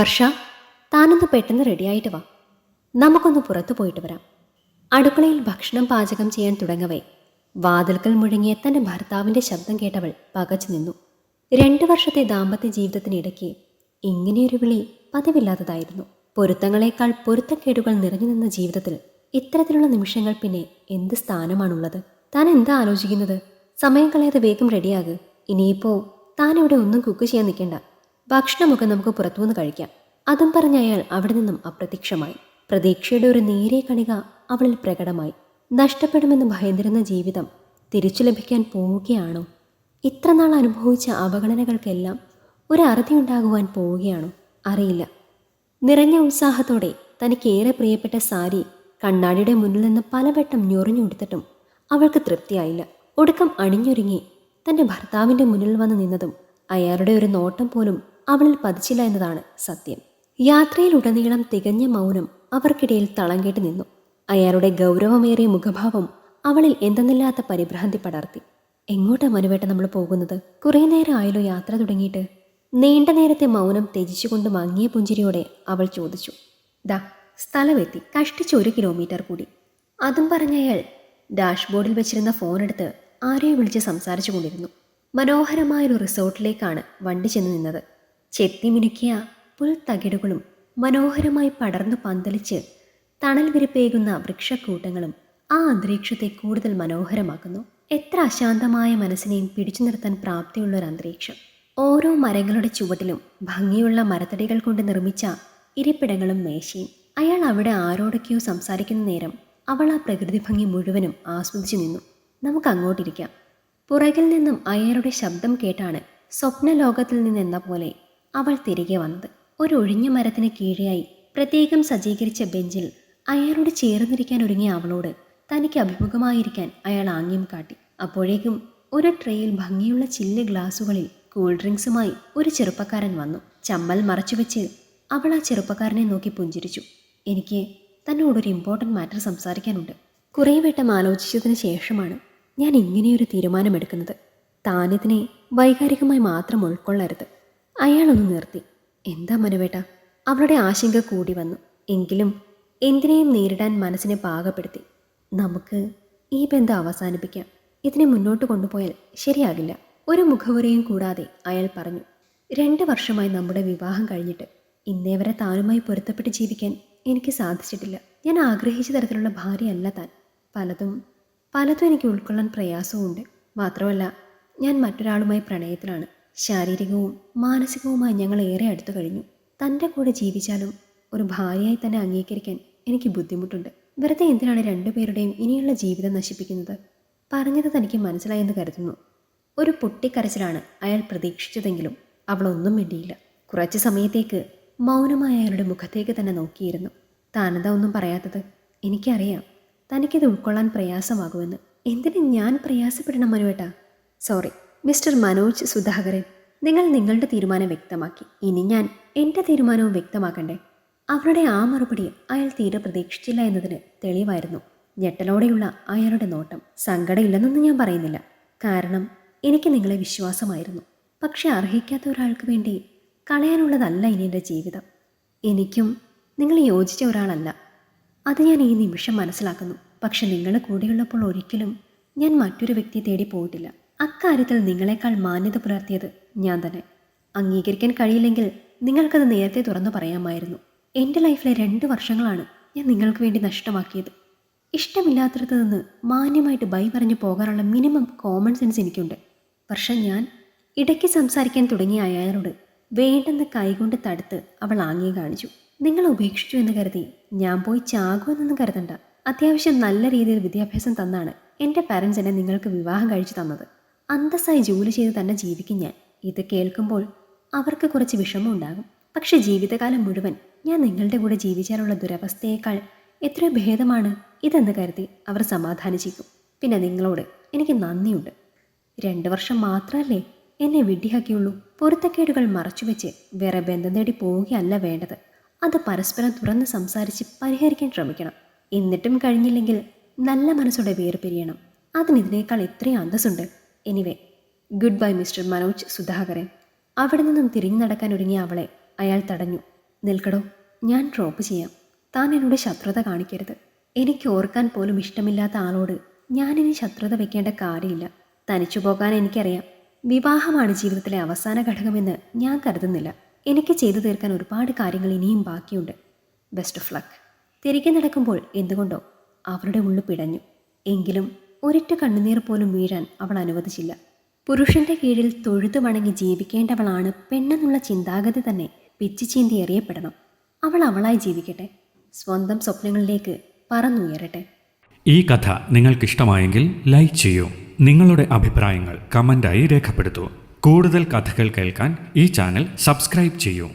വർഷ, താനൊന്ന് പെട്ടെന്ന് റെഡിയായിട്ട് വാ, നമുക്കൊന്ന് പുറത്തു പോയിട്ട് വരാം. അടുക്കളയിൽ ഭക്ഷണം പാചകം ചെയ്യാൻ തുടങ്ങവേ വാതിൽക്കൽ മുഴങ്ങിയ തൻ്റെ ഭർത്താവിൻ്റെ ശബ്ദം കേട്ടവൾ പകച്ചു നിന്നു. 2 വർഷത്തെ ദാമ്പത്യ ജീവിതത്തിനിടയ്ക്ക് ഇങ്ങനെയൊരു വിളി പതിവില്ലാത്തതായിരുന്നു. പൊരുത്തങ്ങളെക്കാൾ പൊരുത്തക്കേടുകൾ നിറഞ്ഞു നിന്ന ജീവിതത്തിൽ ഇത്തരത്തിലുള്ള നിമിഷങ്ങൾ പിന്നെ എന്ത് സ്ഥാനമാണുള്ളത്? താൻ എന്താ ആലോചിക്കുന്നത്? സമയം കളയാതെ വേഗം റെഡിയാകുക. ഇനിയിപ്പോൾ താനിവിടെ ഒന്നും കുക്ക് ചെയ്യാൻ നിൽക്കേണ്ട. ഭക്ഷണമൊക്കെ നമുക്ക് പുറത്തുനിന്ന് കഴിക്കാം. അതും പറഞ്ഞ അയാൾ അവിടെ നിന്നും അപ്രത്യക്ഷമായി. പ്രതീക്ഷയുടെ ഒരു നേരിയ കണിക അവളിൽ പ്രകടമായി. നഷ്ടപ്പെടുമെന്ന് ഭയന്നിരുന്ന ജീവിതം തിരിച്ചു ലഭിക്കാൻ പോവുകയാണോ? ഇത്രനാൾ അനുഭവിച്ച അവഗണനകൾക്കെല്ലാം ഒരു അറുതിയുണ്ടാകുവാൻ പോവുകയാണോ? അറിയില്ല. നിറഞ്ഞ ഉത്സാഹത്തോടെ തനിക്കേറെ പ്രിയപ്പെട്ട സാരി കണ്ണാടിയുടെ മുന്നിൽ നിന്ന് പലവട്ടം ഞൊറിഞ്ഞുകൊടുത്തിട്ടും അവൾക്ക് തൃപ്തിയായില്ല. ഒടുക്കം അണിഞ്ഞൊരുങ്ങി തൻ്റെ ഭർത്താവിൻ്റെ മുന്നിൽ വന്ന് നിന്നതും അയാളുടെ ഒരു നോട്ടം പോലും അവളിൽ പതിച്ചില്ല എന്നതാണ് സത്യം. യാത്രയിലുടനീളം തികഞ്ഞ മൗനം അവർക്കിടയിൽ തളം കേട്ട് നിന്നു. അയാളുടെ ഗൗരവമേറിയ മുഖഭാവം അവളിൽ എന്തെന്നില്ലാത്ത പരിഭ്രാന്തി പടർത്തി. എങ്ങോട്ടാ മനുവേട്ട നമ്മൾ പോകുന്നത്? കുറേ നേരം ആയല്ലോ യാത്ര തുടങ്ങിയിട്ട്. നീണ്ട നേരത്തെ മൗനം ത്യജിച്ചുകൊണ്ട് മങ്ങിയ പുഞ്ചിരിയോടെ അവൾ ചോദിച്ചു. ദാ സ്ഥലമെത്തി, കഷ്ടിച്ച് 1 കിലോമീറ്റർ കൂടി. അതും പറഞ്ഞയാൾ ഡാഷ്ബോർഡിൽ വെച്ചിരുന്ന ഫോണെടുത്ത് ആരെയോ വിളിച്ച് സംസാരിച്ചു കൊണ്ടിരുന്നു. മനോഹരമായൊരു റിസോർട്ടിലേക്കാണ് വണ്ടി ചെന്ന് നിന്നത്. ചെത്തിമിനുക്കിയ പുൽത്തകിടുകളും മനോഹരമായി പടർന്നു പന്തലിച്ച് തണൽ വിരിപ്പേകുന്ന വൃക്ഷക്കൂട്ടങ്ങളും ആ അന്തരീക്ഷത്തെ കൂടുതൽ മനോഹരമാക്കുന്നു. എത്ര അശാന്തമായ മനസ്സിനെയും പിടിച്ചു നിർത്താൻ പ്രാപ്തിയുള്ളൊരു അന്തരീക്ഷം. ഓരോ മരങ്ങളുടെ ചുവട്ടിലും ഭംഗിയുള്ള മരത്തടികൾ കൊണ്ട് നിർമ്മിച്ച ഇരിപ്പിടങ്ങളും മേശയും. അയാൾ അവിടെ ആരോടൊക്കെയോ സംസാരിക്കുന്ന നേരം അവൾ ആ പ്രകൃതി ഭംഗി മുഴുവനും ആസ്വദിച്ചു നിന്നു. നമുക്ക് അങ്ങോട്ടിരിക്കാം. പുറകിൽ നിന്നും അയാളുടെ ശബ്ദം കേട്ടാണ് സ്വപ്നലോകത്തിൽ നിന്നെന്ന പോലെ അവൾ തിരികെ വന്നത്. ഒരു ഒഴിഞ്ഞ മരത്തിന് കീഴെയായി പ്രത്യേകം സജ്ജീകരിച്ച ബെഞ്ചിൽ അയാളോട് ചേർന്നിരിക്കാൻ ഒരുങ്ങിയ അവളോട് തനിക്ക് അഭിമുഖമായിരിക്കാൻ അയാൾ ആംഗ്യം കാട്ടി. അപ്പോഴേക്കും ഒരു ട്രേയിൽ ഭംഗിയുള്ള ചില്ല് ഗ്ലാസുകളിൽ കൂൾ ഡ്രിങ്ക്സുമായി ഒരു ചെറുപ്പക്കാരൻ വന്നു. ചമ്മൽ മറച്ചുവെച്ച് അവൾ ആ ചെറുപ്പക്കാരനെ നോക്കി പുഞ്ചിരിച്ചു. എനിക്ക് തന്നോടൊരു ഇമ്പോർട്ടൻ്റ് മാറ്റർ സംസാരിക്കാനുണ്ട്. കുറേ വട്ടം ആലോചിച്ചതിന് ശേഷമാണ് ഞാൻ ഇങ്ങനെയൊരു തീരുമാനമെടുക്കുന്നത്. താനിതിനെ വൈകാരികമായി മാത്രം ഉൾക്കൊള്ളരുത്. അയാളൊന്ന് നിർത്തി. എന്താ മനുവേട്ട? അവളുടെ ആശങ്ക കൂടി വന്നു. എങ്കിലും എന്തിനേയും നേരിടാൻ മനസ്സിനെ പാകപ്പെടുത്തി. നമുക്ക് ഈ ബന്ധം അവസാനിപ്പിക്കാം. ഇതിനെ മുന്നോട്ട് കൊണ്ടുപോയാൽ ശരിയാകില്ല. ഒരു മുഖവുരയും കൂടാതെ അയാൾ പറഞ്ഞു. 2 വർഷമായി നമ്മുടെ വിവാഹം കഴിഞ്ഞിട്ട് ഇന്നേ വരെ താനുമായി പൊരുത്തപ്പെട്ട് ജീവിക്കാൻ എനിക്ക് സാധിച്ചിട്ടില്ല. ഞാൻ ആഗ്രഹിച്ച തരത്തിലുള്ള ഭാര്യയല്ല താൻ. പലതും എനിക്ക് ഉൾക്കൊള്ളാൻ പ്രയാസവുമുണ്ട്. മാത്രമല്ല, ഞാൻ മറ്റൊരാളുമായി പ്രണയത്തിലാണ്. ശാരീരികവും മാനസികവുമായി ഞങ്ങൾ ഏറെ അടുത്തു കഴിഞ്ഞു. തൻ്റെ കൂടെ ജീവിച്ചാലും ഒരു ഭാര്യയായി തന്നെ അംഗീകരിക്കാൻ എനിക്ക് ബുദ്ധിമുട്ടുണ്ട്. വെറുതെ എന്തിനാണ് 2 പേരുടെയും ഇനിയുള്ള ജീവിതം നശിപ്പിക്കുന്നത്? പറഞ്ഞത് തനിക്ക് മനസ്സിലായെന്ന് കരുതുന്നു. ഒരു പൊട്ടിക്കരച്ചിലാണ് അയാൾ പ്രതീക്ഷിച്ചതെങ്കിലും അവളൊന്നും മിണ്ടിയില്ല. കുറച്ച് സമയത്തേക്ക് മൗനമായ അയാളുടെ മുഖത്തേക്ക് തന്നെ നോക്കിയിരുന്നു. താനെന്താ ഒന്നും പറയാത്തത്? എനിക്കറിയാം തനിക്കിത് ഉൾക്കൊള്ളാൻ പ്രയാസമാകുമെന്ന്. എന്തിന് ഞാൻ പ്രയാസപ്പെടണം മനുവേട്ടാ? സോറി മിസ്റ്റർ മനോജ് സുധാകരൻ, നിങ്ങൾ നിങ്ങളുടെ തീരുമാനം വ്യക്തമാക്കി. ഇനി ഞാൻ എൻ്റെ തീരുമാനവും വ്യക്തമാക്കണ്ടേ? അവരുടെ ആ മറുപടി അയാൾ തീരെ പ്രതീക്ഷിച്ചില്ല എന്നതിന് തെളിവായിരുന്നു ഞെട്ടലോടെയുള്ള അയാളുടെ നോട്ടം. സങ്കടമില്ലെന്നൊന്നും ഞാൻ പറയുന്നില്ല, കാരണം എനിക്ക് നിങ്ങളെ വിശ്വാസമായിരുന്നു. പക്ഷെ അർഹിക്കാത്ത ഒരാൾക്ക് വേണ്ടി കളയാനുള്ളതല്ല ഇനി എൻ്റെ ജീവിതം. എനിക്കും നിങ്ങൾ യോജിച്ച ഒരാളല്ല, അത് ഞാൻ ഈ നിമിഷം മനസ്സിലാക്കുന്നു. പക്ഷെ നിങ്ങൾ കൂടെയുള്ളപ്പോൾ ഒരിക്കലും ഞാൻ മറ്റൊരു വ്യക്തിയെ തേടി പോയിട്ടില്ല. അക്കാര്യത്തിൽ നിങ്ങളെക്കാൾ മാന്യത പുലർത്തിയത് ഞാൻ തന്നെ. അംഗീകരിക്കാൻ കഴിയില്ലെങ്കിൽ നിങ്ങൾക്കത് നേരത്തെ തുറന്നു പറയാമായിരുന്നു. എൻ്റെ ലൈഫിലെ 2 വർഷങ്ങളാണ് ഞാൻ നിങ്ങൾക്ക് വേണ്ടി നഷ്ടമാക്കിയത്. ഇഷ്ടമില്ലാത്തടത്ത് നിന്ന് മാന്യമായിട്ട് ബൈ പറഞ്ഞു പോകാനുള്ള മിനിമം കോമൺ സെൻസ് എനിക്കുണ്ട്. പക്ഷെ ഞാൻ ഇടയ്ക്ക് സംസാരിക്കാൻ തുടങ്ങിയ അയാളോട് വേണ്ടെന്ന് കൈകൊണ്ട് തടുത്ത് അവൾ ആംഗ്യം കാണിച്ചു. നിങ്ങൾ ഉപേക്ഷിച്ചു എന്ന് കരുതി ഞാൻ പോയി ചാകുമെന്നൊന്നും കരുതണ്ട. അത്യാവശ്യം നല്ല രീതിയിൽ വിദ്യാഭ്യാസം തന്നാണ് എൻ്റെ പാരൻസ് എന്നെ നിങ്ങൾക്ക് വിവാഹം കഴിച്ചു തന്നത്. അന്തസ്സായി ജോലി ചെയ്ത് തന്നെ ജീവിക്കും ഞാൻ. ഇത് കേൾക്കുമ്പോൾ അവർക്ക് കുറച്ച് വിഷമം ഉണ്ടാകും. പക്ഷെ ജീവിതകാലം മുഴുവൻ ഞാൻ നിങ്ങളുടെ കൂടെ ജീവിച്ചാലുള്ള ദുരവസ്ഥയേക്കാൾ എത്രയോ ഭേദമാണ് ഇതെന്ന് കരുതി അവർ സമാധാനിച്ചിരിക്കും. പിന്നെ നിങ്ങളോട് എനിക്ക് നന്ദിയുണ്ട്. 2 വർഷം മാത്രമല്ലേ എന്നെ വിഡ്ഢിയാക്കിയുള്ളൂ. പൊരുത്തക്കേടുകൾ മറച്ചുവെച്ച് വേറെ ബന്ധം തേടി പോവുകയല്ല വേണ്ടത്. അത് പരസ്പരം തുറന്ന് സംസാരിച്ച് പരിഹരിക്കാൻ ശ്രമിക്കണം. എന്നിട്ടും കഴിഞ്ഞില്ലെങ്കിൽ നല്ല മനസ്സോടെ വേർപിരിയണം. അതിനിതിനേക്കാൾ എത്രയും അന്തസ്സുണ്ട്. Anyway, good bye mister Manoj Sudhakaran. അവിടെ നിന്നും തിരിഞ്ഞു നടക്കാൻ ഒരുങ്ങിയ അവളെ അയാൾ തടഞ്ഞു. നിൽക്കടോ, ഞാൻ ഡ്രോപ്പ് ചെയ്യാം. താൻ എന്നോട് ശത്രുത കാണിക്കരുത്. എനിക്ക് ഓർക്കാൻ പോലും ഇഷ്ടമില്ലാത്ത ആളോട് ഞാനിനി ശത്രുത വെക്കേണ്ട കാര്യമില്ല. തനിച്ചു പോകാൻ എനിക്കറിയാം. വിവാഹമാണ് ജീവിതത്തിലെ അവസാന ഘടകമെന്ന് ഞാൻ കരുതുന്നില്ല. എനിക്ക് ചെയ്തു തീർക്കാൻ ഒരുപാട് കാര്യങ്ങൾ ഇനിയും ബാക്കിയുണ്ട്. Best of luck. തിരികെ നടക്കുമ്പോൾ എന്തുകൊണ്ടോ അവളുടെ ഉള്ളു പിടഞ്ഞു. എങ്കിലും ഒരിറ്റ കണ്ണുനീർ പോലും വീഴാൻ അവൾ അനുവദിച്ചില്ല. പുരുഷന്റെ കീഴിൽ തൊഴുതു വണങ്ങി ജീവിക്കേണ്ടവളാണ് പെണ്ണെന്നുള്ള ചിന്താഗതി തന്നെ പിച്ചിച്ചീന്തി എറിയപ്പെടണം. അവൾ അവളായി ജീവിക്കട്ടെ, സ്വന്തം സ്വപ്നങ്ങളിലേക്ക് പറന്നുയരട്ടെ. ഈ കഥ നിങ്ങൾക്കിഷ്ടമായെങ്കിൽ ലൈക്ക് ചെയ്യൂ. നിങ്ങളുടെ അഭിപ്രായങ്ങൾ കമൻ്റായി രേഖപ്പെടുത്തൂ. കൂടുതൽ കഥകൾ കേൾക്കാൻ ഈ ചാനൽ സബ്സ്ക്രൈബ് ചെയ്യൂ.